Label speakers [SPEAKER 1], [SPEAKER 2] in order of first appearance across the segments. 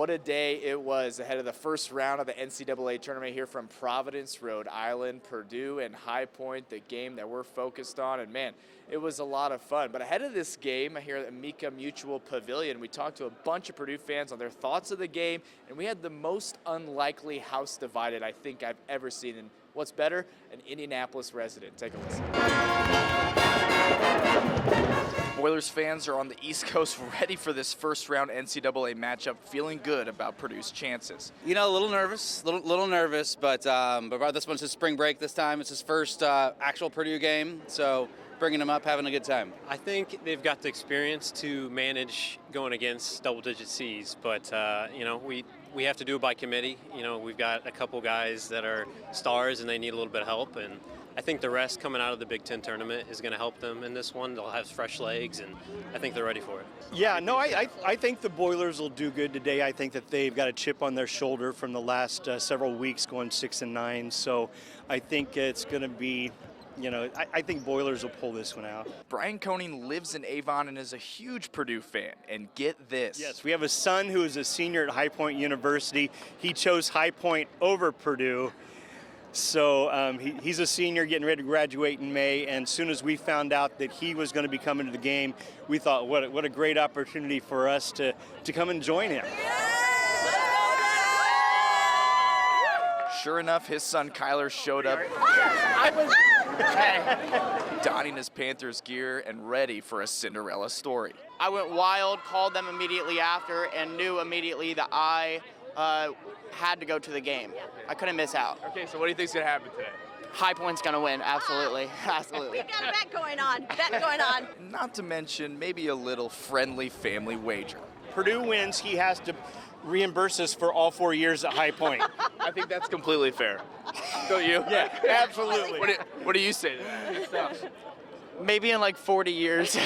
[SPEAKER 1] what a day it was ahead of the first round of the NCAA tournament here from Providence, Rhode Island, Purdue, and High Point, the game that we're focused on. And man, it was a lot of fun. But ahead of this game here at Amica Mutual Pavilion, we talked to a bunch of Purdue fans on their thoughts of the game, and we had the most unlikely house divided I think I've ever seen. And what's better, an Indianapolis resident. Take a listen. Boilers fans are on the East Coast ready for this first round NCAA matchup, feeling good about Purdue's chances.
[SPEAKER 2] You know, a little nervous, but this one's his spring break this time. It's his first actual Purdue game, so bringing him up, having a good time.
[SPEAKER 3] I think they've got the experience to manage going against double-digit Cs, but we have to do it by committee. You know, we've got a couple guys that are stars and they need a little bit of help, and I think the rest coming out of the Big Ten tournament is going to help them in this one. They'll have fresh legs, and I think they're ready for it.
[SPEAKER 4] Yeah, no, I think the Boilers will do good today. I think that they've got a chip on their shoulder from the last several weeks going 6-9. So I think it's going to be, I think Boilers will pull this one out.
[SPEAKER 1] Brian Koenig lives in Avon and is a huge Purdue fan. And get this.
[SPEAKER 4] Yes, we have a son who is a senior at High Point University. He chose High Point over Purdue. So he's a senior getting ready to graduate in May, and as soon as we found out that he was going to be coming to the game, we thought, what a great opportunity for us to come and join him.
[SPEAKER 1] Sure enough, his son Kyler showed up, donning his Panthers gear and ready for a Cinderella story.
[SPEAKER 5] I went wild, called them immediately after, and knew immediately that I had to go to the game. I couldn't miss out.
[SPEAKER 1] Okay, so what do you think's going to happen today?
[SPEAKER 5] High Point's going to win, absolutely. Absolutely.
[SPEAKER 6] We've got a bet going on.
[SPEAKER 1] Not to mention maybe a little friendly family wager.
[SPEAKER 4] Purdue wins, he has to reimburse us for all 4 years at High Point.
[SPEAKER 1] I think that's completely fair. Don't you?
[SPEAKER 4] Yeah, absolutely.
[SPEAKER 1] What do you say to that?
[SPEAKER 5] Maybe in like 40 years.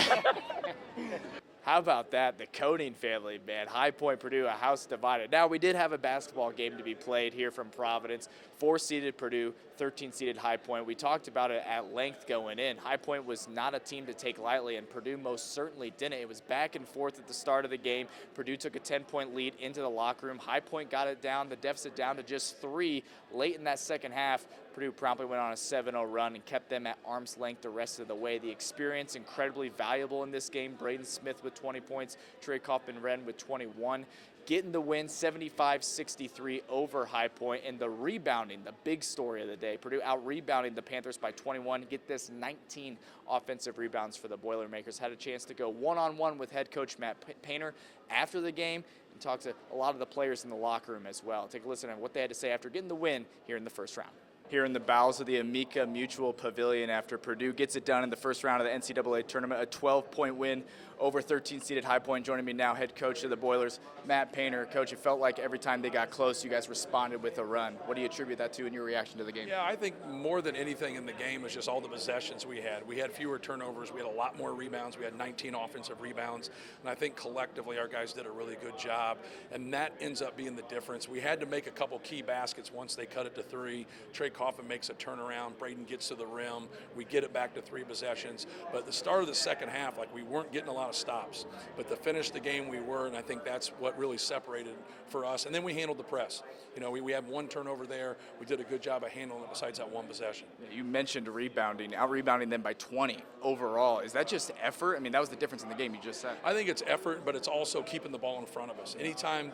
[SPEAKER 1] How about that? The Koenig family, man. High Point, Purdue, a house divided. Now, we did have a basketball game to be played here from Providence. 4-seeded Purdue, 13-seeded High Point. We talked about it at length going in. High Point was not a team to take lightly, and Purdue most certainly didn't. It was back and forth at the start of the game. Purdue took a 10-point lead into the locker room. High Point got it down, the deficit down to just 3 late in that second half. Purdue promptly went on a 7-0 run and kept them at arm's length the rest of the way. The experience incredibly valuable in this game. Braden Smith with 20 points, Trey Kaufman-Wren with 21. Getting the win 75-63 over High Point, and the rebounding, the big story of the day. Purdue out-rebounding the Panthers by 21. Get this, 19 offensive rebounds for the Boilermakers. Had a chance to go one-on-one with head coach Matt Painter after the game and talk to a lot of the players in the locker room as well. Take a listen to what they had to say after getting the win here in the first round. Here in the bowels of the Amica Mutual Pavilion after Purdue gets it done in the first round of the NCAA Tournament, a 12-point win over 13-seeded High Point. Joining me now, head coach of the Boilers, Matt Painter. Coach, it felt like every time they got close, you guys responded with a run. What do you attribute that to in your reaction to the game?
[SPEAKER 7] Yeah, I think more than anything in the game was just all the possessions we had. We had fewer turnovers. We had a lot more rebounds. We had 19 offensive rebounds. And I think collectively our guys did a really good job. And that ends up being the difference. We had to make a couple key baskets once they cut it to 3. Trey Kaufman makes a turnaround. Braden gets to the rim. We get it back to 3 possessions. But at the start of the second half, we weren't getting a lot of stops. But to finish the game, we were, and I think that's what really separated for us. And then we handled the press. We had 1 turnover there. We did a good job of handling it besides that 1 possession.
[SPEAKER 1] You mentioned rebounding, out-rebounding them by 20 overall. Is that just effort? I mean, that was the difference in the game you just said.
[SPEAKER 7] I think it's effort, but it's also keeping the ball in front of us. Anytime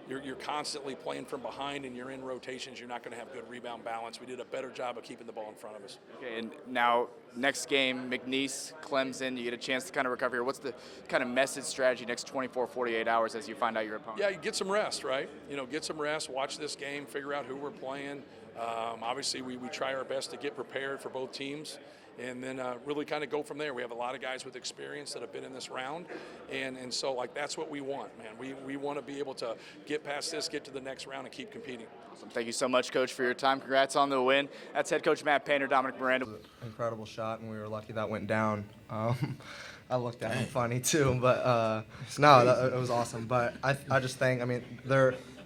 [SPEAKER 7] you're constantly playing from behind and you're in rotations, you're not going to have good rebound balance. We did a better job of keeping the ball in front of us.
[SPEAKER 1] Okay, and now next game, McNeese, Clemson, you get a chance to kind of recover here. What's the kind of message strategy next 24, 48 hours as you find out your opponent?
[SPEAKER 7] Yeah, you get some rest, right? Get some rest, watch this game, figure out who we're playing. Obviously, we try our best to get prepared for both teams. And then really kind of go from there. We have a lot of guys with experience that have been in this round, and so that's what we want, man. We want to be able to get past this, get to the next round, and keep competing.
[SPEAKER 1] Awesome. Thank you so much, Coach, for your time. Congrats on the win. That's head coach Matt Painter, Dominic Miranda.
[SPEAKER 8] It was an incredible shot, and we were lucky that went down. I looked at him funny too, but it was awesome. But I just think,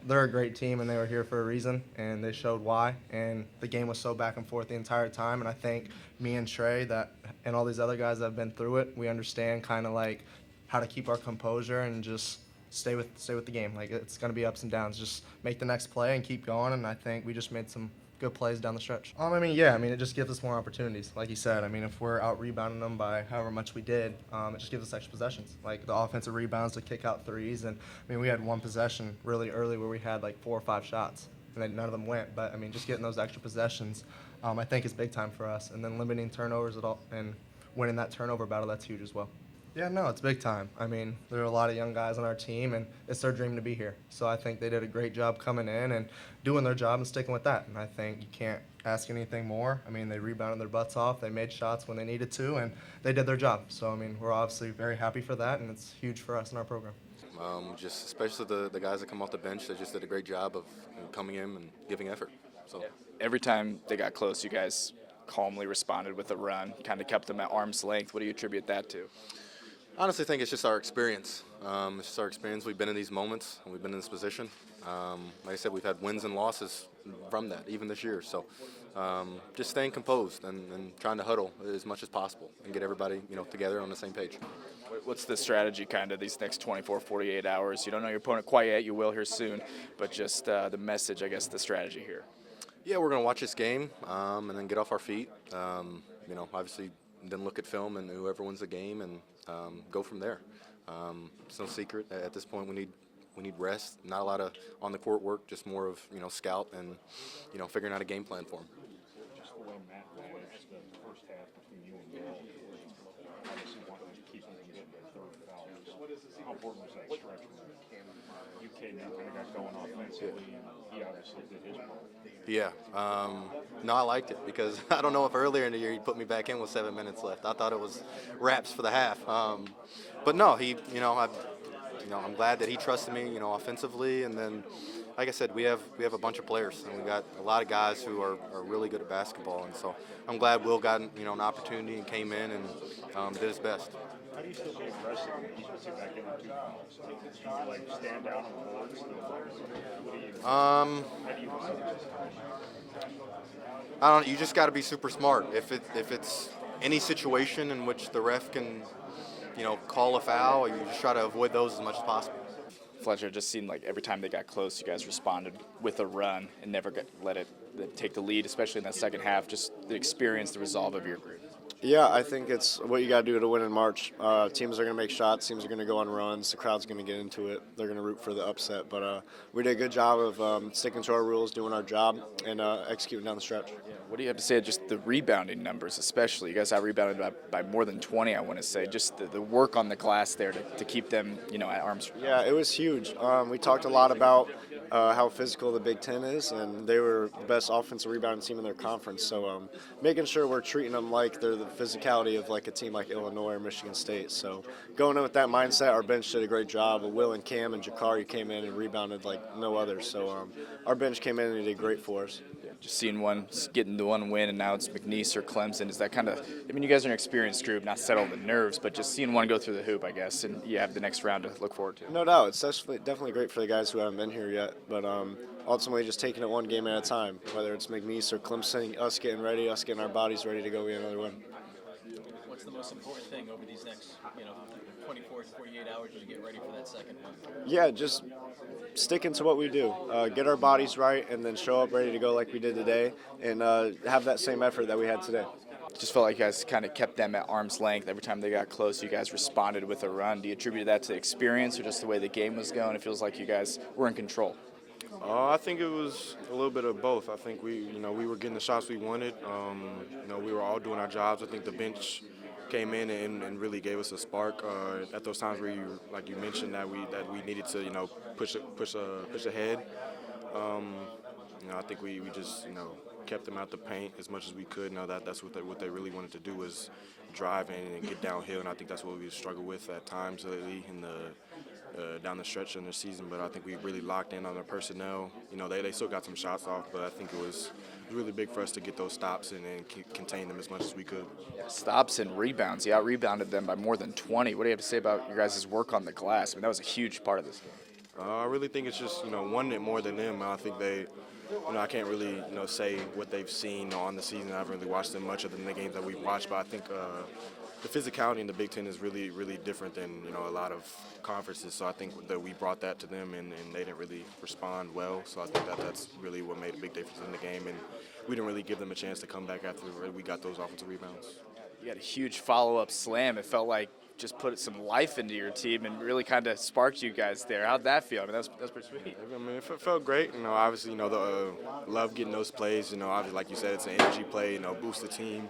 [SPEAKER 8] they're a great team, and they were here for a reason, and they showed why. And the game was so back and forth the entire time, and I think me and Trey and all these other guys that have been through it, we understand kind of how to keep our composure and just stay with the game. Like, it's going to be ups and downs. Just make the next play and keep going, and I think we just made some good plays down the stretch. It just gives us more opportunities. Like you said, if we're out rebounding them by however much we did, it just gives us extra possessions. Like the offensive rebounds to kick out threes, and we had one possession really early where we had like 4 or 5 shots, and then none of them went. But just getting those extra possessions, I think is big time for us. And then limiting turnovers at all and winning that turnover battle, that's huge as well. Yeah, no, it's big time. There are a lot of young guys on our team, and it's their dream to be here. So I think they did a great job coming in and doing their job and sticking with that. And I think you can't ask anything more. They rebounded their butts off. They made shots when they needed to, and they did their job. So, we're obviously very happy for that, and it's huge for us in our program.
[SPEAKER 9] Just especially the guys that come off the bench, they just did a great job of coming in and giving effort. So
[SPEAKER 1] Every time they got close, you guys calmly responded with a run, kind of kept them at arm's length. What do you attribute that to?
[SPEAKER 9] honestly think it's just our experience. It's just our experience. We've been in these moments, and we've been in this position. Like I said, we've had wins and losses from that, even this year. So just staying composed and trying to huddle as much as possible and get everybody, together on the same page.
[SPEAKER 1] What's the strategy kind of these next 24, 48 hours? You don't know your opponent quite yet. You will here soon. But just the message, I guess, the strategy here.
[SPEAKER 9] Yeah, we're going to watch this game and then get off our feet. Obviously then look at film and whoever wins the game and go from there. It's no secret at this point. We need rest. Not a lot of on the court work, just more of scout and figuring out a game plan for them.
[SPEAKER 10] Just the way Matt managed the first half between you and Bill, obviously wanting to keep them from getting their third foul. How important was that stretch when you came in, kind of got going offensively, and he obviously did his part?
[SPEAKER 9] Yeah. No, I liked it because I don't know if earlier in the year he put me back in with 7 minutes left. I thought it was wraps for the half. But no, I'm glad that he trusted me, offensively. And then, like I said, we have a bunch of players, and we got a lot of guys who are really good at basketball. And so I'm glad Will got an opportunity and came in and did his best.
[SPEAKER 10] How do you still be aggressive when he puts you back in the 2 fouls? Do you stand down on the boards? How do you
[SPEAKER 9] I don't. You just got to be super smart. If it's any situation in which the ref can, call a foul, you just try to avoid those as much as possible.
[SPEAKER 1] Fletcher, it just seemed like every time they got close, you guys responded with a run and never let it take the lead, especially in that second half. Just the experience, the resolve of your group.
[SPEAKER 11] Yeah, I think it's what you got to do to win in March. Teams are going to make shots. Teams are going to go on runs. The crowd's going to get into it. They're going to root for the upset. But we did a good job of sticking to our rules, doing our job, and executing down the stretch.
[SPEAKER 1] Yeah. What do you have to say just the rebounding numbers, especially? You guys out-rebounded by more than 20, I want to say. Just the work on the glass there to keep them, at arm's reach.
[SPEAKER 11] Yeah, it was huge. We talked a lot about how physical the Big Ten is, and they were the best offensive rebounding team in their conference. So making sure we're treating them like they're the physicality of like a team like Illinois or Michigan State. So going in with that mindset, our bench did a great job. Will and Cam and Jakari came in and rebounded like no others. So our bench came in and did great for us.
[SPEAKER 1] Yeah, just seeing one getting the one win, and now it's McNeese or Clemson. Is that kind of? You guys are an experienced group, not settle the nerves, but just seeing one go through the hoop, I guess, and you have the next round to look forward to.
[SPEAKER 11] No doubt, it's definitely great for the guys who haven't been here yet, but ultimately just taking it one game at a time, whether it's McNeese or Clemson, us getting ready, us getting our bodies ready to go get another win.
[SPEAKER 12] What's the most important thing over these next, 24 to 48 hours to get ready for that second one?
[SPEAKER 11] Yeah, just sticking to what we do, get our bodies right, and then show up ready to go like we did today, and have that same effort that we had today.
[SPEAKER 1] Just felt like you guys kind of kept them at arm's length. Every time they got close, you guys responded with a run. Do you attribute that to experience or just the way the game was going? It feels like you guys were in control.
[SPEAKER 13] I think it was a little bit of both. I think we were getting the shots we wanted. We were all doing our jobs. I think the bench came in and really gave us a spark at those times where like you mentioned, that we needed to push ahead. I think we just kept them out the paint as much as we could. That's what they really wanted to do, was drive in and get downhill, and I think that's what we struggled with at times lately in the down the stretch in the season. But I think we really locked in on their personnel. They still got some shots off, but I think it was really big for us to get those stops and contain them as much as we could.
[SPEAKER 1] Yeah, stops and rebounds. You out-rebounded them by more than 20. What do you have to say about your guys' work on the glass? That was a huge part of this game.
[SPEAKER 13] I really think it's just wanting it more than them. I think they. I can't really, say what they've seen on the season. I haven't really watched them much other than the games that we've watched, but I think the physicality in the Big Ten is really, really different than a lot of conferences. So I think that we brought that to them, and they didn't really respond well. So I think that's really what made a big difference in the game, and we didn't really give them a chance to come back after we got those offensive rebounds.
[SPEAKER 1] You got a huge follow-up slam. It felt like just put some life into your team and really kind of sparked you guys there. How'd that feel? I mean, that's pretty sweet.
[SPEAKER 13] I mean, it felt great. Obviously, love getting those plays. Obviously, like you said, it's an energy play. Boost the team.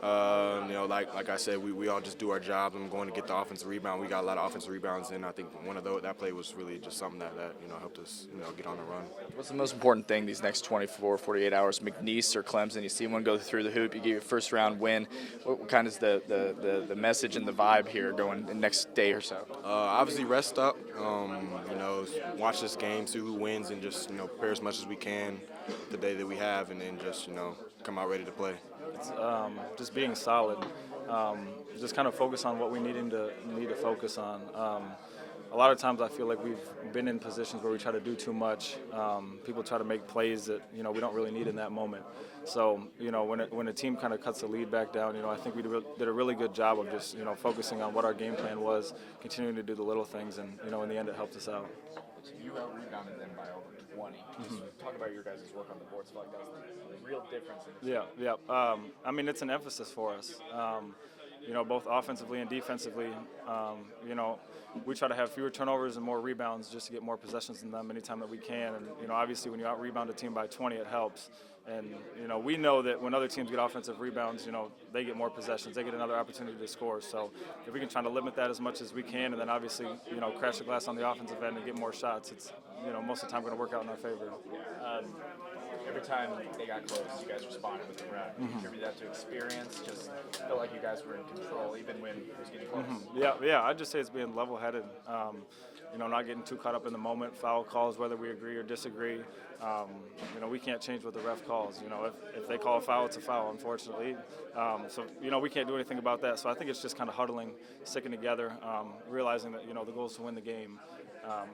[SPEAKER 13] Like I said, we all just do our job. I'm going to get the offensive rebound. We got a lot of offensive rebounds, and I think that play was really just something that helped us get on the run.
[SPEAKER 1] What's the most important thing these next 24, 48 hours? McNeese or Clemson? You see one go through the hoop. You get your first round win. What kind is the message and the vibe here going the next day or so?
[SPEAKER 13] Obviously, rest up. Watch this game, see who wins, and just prepare as much as we can the day that we have, and then just come out ready to play.
[SPEAKER 14] It's just being solid, just kind of focus on what we need to focus on. A lot of times I feel like we've been in positions where we try to do too much. People try to make plays that we don't really need in that moment. So when a team kind of cuts the lead back down, I think we did a really good job of just focusing on what our game plan was, continuing to do the little things, and in the end it helped us out.
[SPEAKER 1] You out-rebounded them by over 20. Just talk about your guys' work on the boards. I feel like that was the real difference.
[SPEAKER 14] I mean, it's an emphasis for us. Both offensively and defensively. We try to have fewer turnovers and more rebounds just to get more possessions than them anytime that we can. And obviously, when you out-rebound a team by 20, it helps. And we know that when other teams get offensive rebounds, they get more possessions, they get another opportunity to score. So if we can try to limit that as much as we can, and then obviously crash the glass on the offensive end and get more shots, it's most of the time going to work out in our favor.
[SPEAKER 1] Every time they got close, you guys responded with the run. You attribute that to experience? Just felt like you guys were in control even when it was getting close?
[SPEAKER 14] Yeah. I'd just say it's being level-headed. Not getting too caught up in the moment. Foul calls, whether we agree or disagree. We can't change what the ref calls. If they call a foul, it's a foul, unfortunately. So we can't do anything about that. So I think it's just kind of huddling, sticking together, realizing that the goal is to win the game.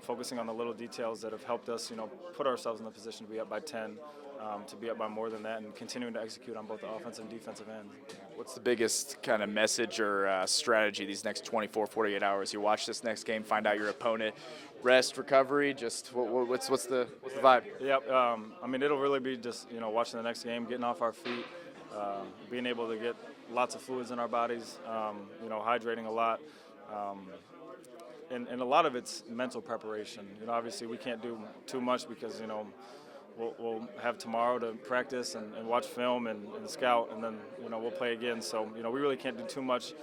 [SPEAKER 14] Focusing on the little details that have helped us, put ourselves in the position to be up by 10, to be up by more than that, and continuing to execute on both the offensive and defensive end.
[SPEAKER 1] What's the biggest kind of message or strategy these next 24, 48 hours? You watch this next game, find out your opponent, rest, recovery, just what's the vibe?
[SPEAKER 14] Yep. I mean, it'll really be just, watching the next game, getting off our feet, being able to get lots of fluids in our bodies, hydrating a lot. And a lot of it's mental preparation. Obviously we can't do too much because, we'll have tomorrow to practice and watch film and scout, and then, we'll play again. So, we really can't do too much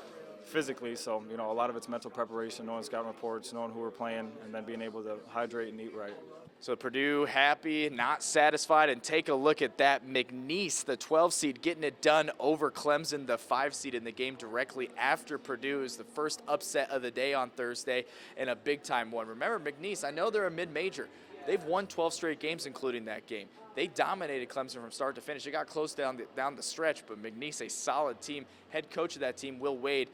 [SPEAKER 14] physically. So, a lot of it's mental preparation, knowing scouting reports, knowing who we're playing, and then being able to hydrate and eat right.
[SPEAKER 1] So Purdue happy, not satisfied, and take a look at that. McNeese, the 12 seed, getting it done over Clemson, the 5 seed in the game directly after Purdue. Is the first upset of the day on Thursday, and a big-time one. Remember, McNeese, I know they're a mid-major. They've won 12 straight games, including that game. They dominated Clemson from start to finish. It got close down the stretch, but McNeese, a solid team. Head coach of that team, Will Wade,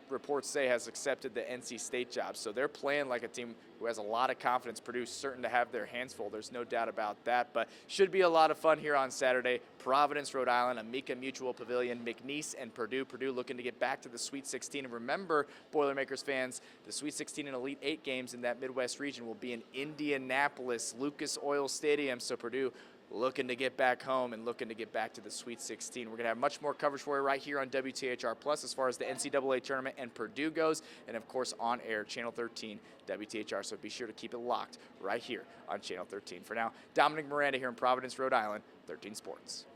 [SPEAKER 1] reports say has accepted the NC State job. So they're playing like a team who has a lot of confidence. Purdue's certain to have their hands full. There's no doubt about that. But should be a lot of fun here on Saturday. Providence, Rhode Island, Amica Mutual Pavilion, McNeese and Purdue. Purdue looking to get back to the Sweet 16. And remember, Boilermakers fans, the Sweet 16 and Elite 8 games in that Midwest region will be in Indianapolis, Lucas Oil Stadium. So Purdue looking to get back home and looking to get back to the Sweet 16. We're going to have much more coverage for you right here on WTHR Plus as far as the NCAA Tournament and Purdue goes, and of course on air, Channel 13, WTHR. So be sure to keep it locked right here on Channel 13. For now, Dominic Miranda here in Providence, Rhode Island, 13 Sports.